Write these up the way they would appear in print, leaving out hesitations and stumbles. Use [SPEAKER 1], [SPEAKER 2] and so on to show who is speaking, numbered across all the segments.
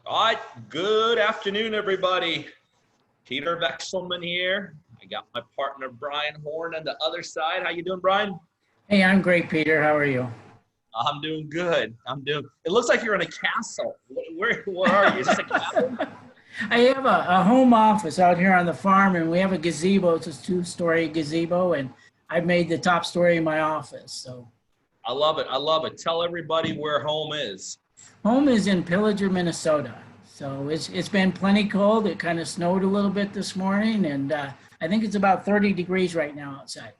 [SPEAKER 1] All right, good afternoon, everybody. Peter Vexelman here. I got my partner, Bryan Horn, on the other side. How you doing, Bryan?
[SPEAKER 2] Hey, I'm great, Peter. How are you?
[SPEAKER 1] I'm doing good. It looks like you're in a castle. Where are you? Is this a cabin?
[SPEAKER 2] I have a home office out here on the farm, and we have a gazebo. It's a two-story gazebo, and I've made the top story of my office. So
[SPEAKER 1] I love it. I love it. Tell everybody where home is.
[SPEAKER 2] home is in Pillager, Minnesota. So it's been plenty cold. It kind of snowed a little bit this morning, and I think it's about 30 degrees right now outside.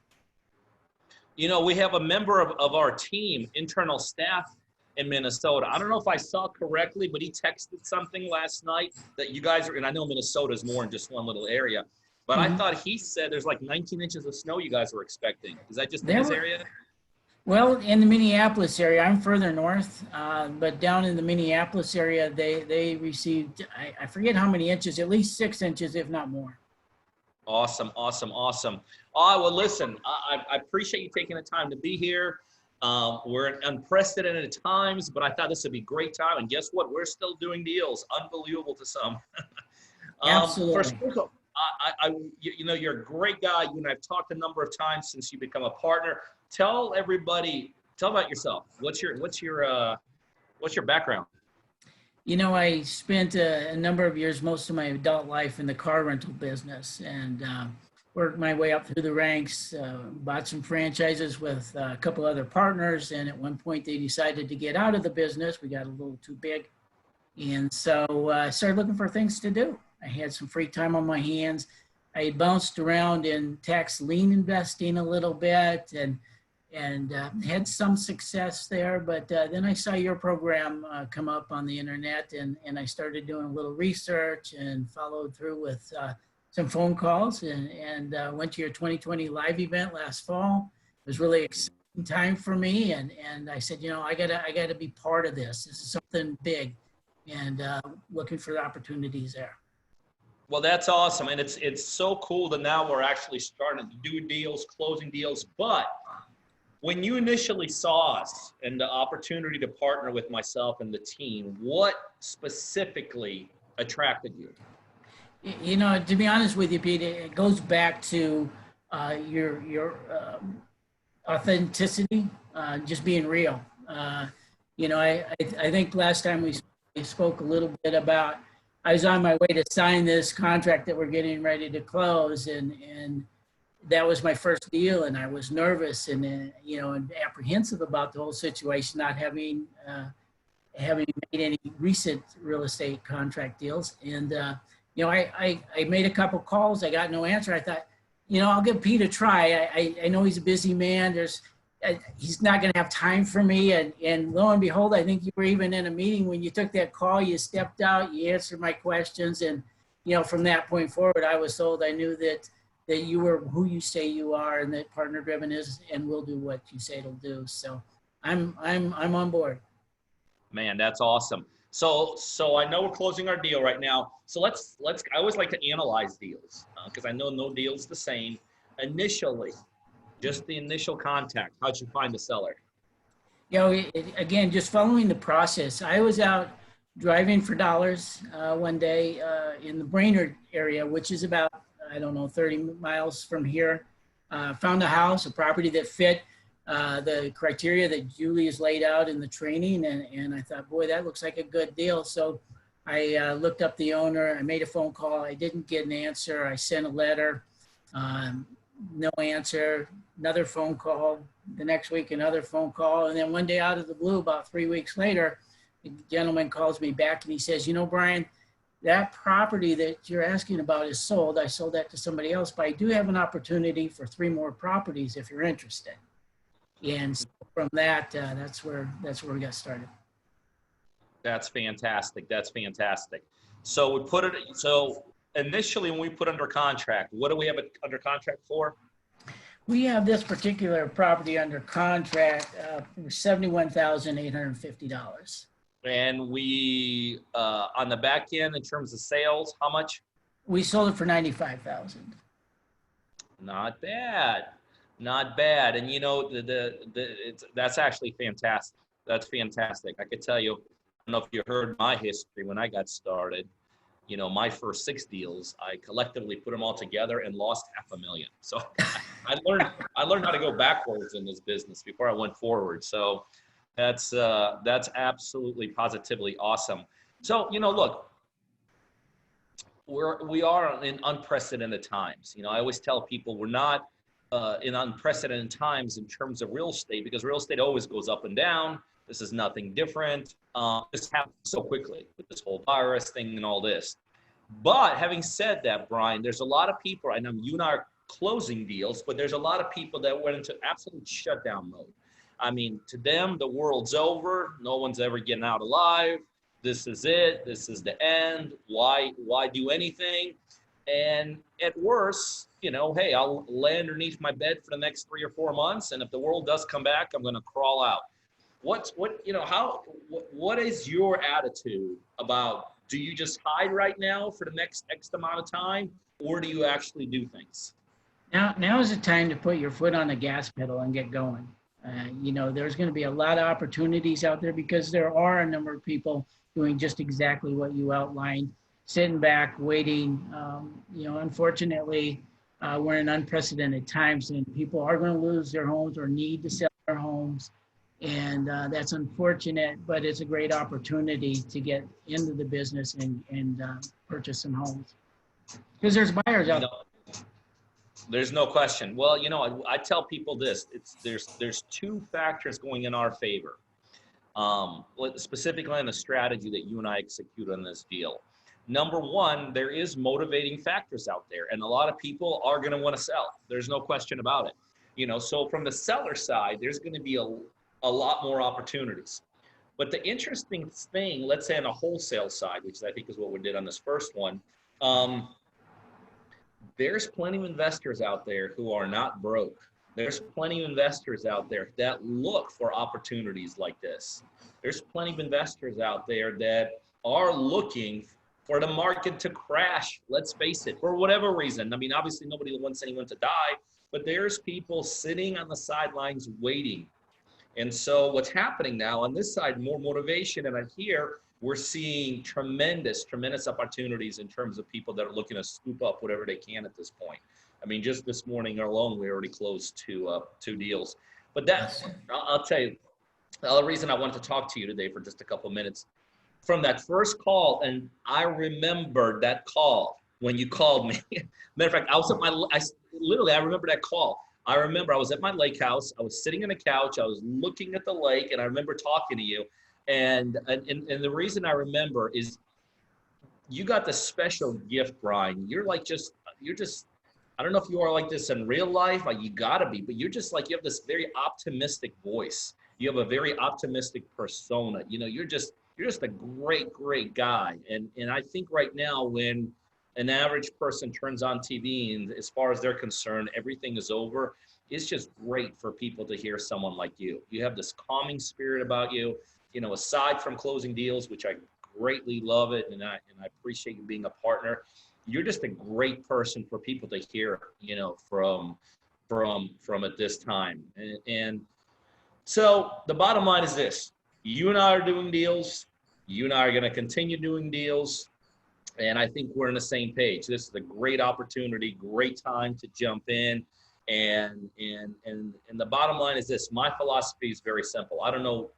[SPEAKER 1] You know, we have a member of our team, internal staff in Minnesota. I don't know if I saw correctly, but he texted something last night that you guys are, and I know Minnesota is more in just one little area, but I thought he said there's like 19 inches of snow you guys were expecting. Is that just in
[SPEAKER 2] There
[SPEAKER 1] his
[SPEAKER 2] were,
[SPEAKER 1] area?
[SPEAKER 2] well, in the Minneapolis area, I'm further north, but down in the Minneapolis area, they received, I forget how many inches, at least 6 inches, if not more.
[SPEAKER 1] Awesome, awesome, awesome. Oh, well, listen, I appreciate you taking the time to be here. We're in unprecedented times, but I thought this would be a great time. And guess what? We're still doing deals. Unbelievable to some. First
[SPEAKER 2] Absolutely.
[SPEAKER 1] of all, you know, you're a great guy. You and I've talked a number of times since you become a partner. Tell everybody, tell about yourself. What's your background?
[SPEAKER 2] You know, I spent a number of years, most of my adult life in the car rental business, and worked my way up through the ranks, bought some franchises with a couple other partners. And at one point they decided to get out of the business. We got a little too big. And so I started looking for things to do. I had some free time on my hands. I bounced around in tax lien investing a little bit and had some success there. But then I saw your program come up on the internet, and I started doing a little research and followed through with some phone calls and went to your 2020 live event last fall. It was really exciting time for me. And I said, you know, I gotta be part of this. This is something big, and looking for the opportunities there.
[SPEAKER 1] Well, that's awesome. And it's so cool that now we're actually starting to do deals, closing deals. But when you initially saw us and the opportunity to partner with myself and the team, what specifically attracted you?
[SPEAKER 2] You know, to be honest with you, Pete, it goes back to your authenticity, just being real. You know, I think last time we spoke a little bit about, I was on my way to sign this contract that we're getting ready to close, and that was my first deal, and I was nervous and you know, and apprehensive about the whole situation, not having made any recent real estate contract deals. And you know, I made a couple calls. I got no answer. I thought, you know, I'll give Pete a try. I know he's a busy man. He's not going to have time for me. And lo and behold, I think you were even in a meeting when you took that call. You stepped out, you answered my questions, and you know, from that point forward, I was told, I knew that you were who you say you are, and that partner driven is and will do what you say it'll do. So I'm on board.
[SPEAKER 1] Man, that's awesome. So I know we're closing our deal right now. So let's I always like to analyze deals because I know no deal's the same. Initially, just the initial contact, how'd you find the seller?
[SPEAKER 2] You know, again, just following the process. I was out driving for dollars one day in the Brainerd area, which is about, I don't know, 30 miles from here. Found a house, a property that fit the criteria that Julie has laid out in the training. And I thought, boy, that looks like a good deal. So I looked up the owner. I made a phone call. I didn't get an answer. I sent a letter. No answer. Another phone call. The next week, another phone call. And then one day out of the blue, about 3 weeks later, the gentleman calls me back and he says, you know, Bryan, that property that you're asking about is sold. I sold that to somebody else, but I do have an opportunity for 3 more properties if you're interested. And so from that, that's where we got started.
[SPEAKER 1] That's fantastic. That's fantastic. So initially when we put under contract, what do we have it under contract for?
[SPEAKER 2] We have this particular property under contract for $71,850.
[SPEAKER 1] And we on the back end in terms of sales, how much?
[SPEAKER 2] We sold it for $95,000.
[SPEAKER 1] Not bad, not bad. And you know, that's actually fantastic. That's fantastic. I could tell you, don't know if you heard my history when I got started. My first 6 deals, I collectively put them all together and lost $500,000. So I learned how to go backwards in this business before I went forward. So that's absolutely positively awesome. So, look, we are in unprecedented times. I always tell people we're not in unprecedented times in terms of real estate, because real estate always goes up and down. This is nothing different. This happened so quickly with this whole virus thing and all this. But having said that, Bryan, there's a lot of people, I know you and I are closing deals, but there's a lot of people that went into absolute shutdown mode. I mean, to them, the world's over. No one's ever getting out alive. This is it. This is the end. Why do anything? And at worst, hey, I'll lay underneath my bed for the next 3 or 4 months. And if the world does come back, I'm going to crawl out. What is your attitude about, do you just hide right now for the next X amount of time, or do you actually do things?
[SPEAKER 2] Now is the time to put your foot on the gas pedal and get going. There's going to be a lot of opportunities out there, because there are a number of people doing just exactly what you outlined, sitting back, waiting. Unfortunately, we're in unprecedented times, and people are going to lose their homes or need to sell their homes. And that's unfortunate, but it's a great opportunity to get into the business and purchase some homes, because there's buyers out there.
[SPEAKER 1] There's no question. Well, I tell people this: there's 2 factors going in our favor, specifically on the strategy that you and I execute on this deal. Number 1, there is motivating factors out there, and a lot of people are going to want to sell. There's no question about it. So from the seller side, there's going to be a lot more opportunities. But the interesting thing, let's say on a wholesale side, which I think is what we did on this first one, there's plenty of investors out there who are not broke. There's plenty of investors out there that look for opportunities like this. There's plenty of investors out there that are looking for the market to crash, let's face it, for whatever reason. I mean, obviously nobody wants anyone to die, but there's people sitting on the sidelines waiting. And so what's happening now on this side, more motivation, and here we're seeing tremendous opportunities in terms of people that are looking to scoop up whatever they can at this point. I mean, just this morning alone, we already closed 2 deals. But that's, I'll tell you, the reason I wanted to talk to you today for just a couple of minutes, from that first call, and I remembered that call when you called me. Matter of fact, I remember that call. I remember I was at my lake house. I was sitting on a couch. I was looking at the lake, and I remember talking to you. And the reason I remember is you got the special gift, Bryan. You're just, I don't know if you are like this in real life, like you gotta be, but you're just like, you have this very optimistic voice. You have a very optimistic persona. You're just a great guy. And I think right now, when an average person turns on TV and as far as they're concerned, everything is over, it's just great for people to hear someone like you. You have this calming spirit about you, aside from closing deals, which I greatly love it. And I appreciate you being a partner. You're just a great person for people to hear, from at this time. And so the bottom line is this: you and I are doing deals. You and I are going to continue doing deals. And I think we're on the same page. This is a great opportunity, great time to jump in. And the bottom line is this: my philosophy is very simple. I don't know,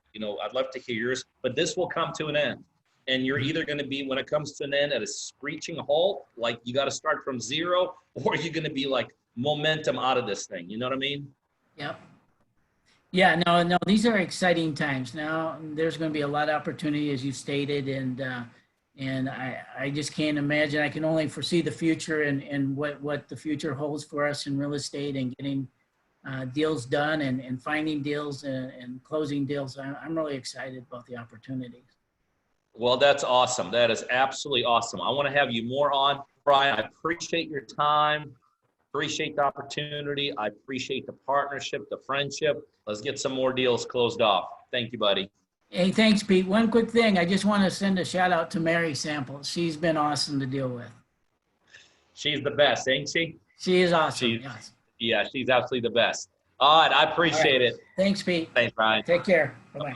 [SPEAKER 1] I'd love to hear yours, but this will come to an end. And you're either going to be, when it comes to an end, at a screeching halt, like you got to start from zero, or you're going to be like momentum out of this thing. You know what I mean?
[SPEAKER 2] Yep. Yeah, no, these are exciting times. Now there's going to be a lot of opportunity, as you stated, and I just can't imagine. I can only foresee the future and what the future holds for us in real estate and getting deals done and finding deals and closing deals. I'm really excited about the opportunities.
[SPEAKER 1] Well, that's awesome. That is absolutely awesome. I want to have you more on, Bryan. I appreciate your time. Appreciate the opportunity. I appreciate the partnership, the friendship. Let's get some more deals closed off. Thank you, buddy.
[SPEAKER 2] Hey, thanks, Pete. One quick thing. I just want to send a shout out to Mary Sample. She's been awesome to deal with.
[SPEAKER 1] She's the best, ain't she?
[SPEAKER 2] She is awesome. Yes.
[SPEAKER 1] Yeah, she's absolutely the best. All right. I appreciate it.
[SPEAKER 2] Thanks, Pete.
[SPEAKER 1] Thanks, Bryan.
[SPEAKER 2] Take care. Bye-bye.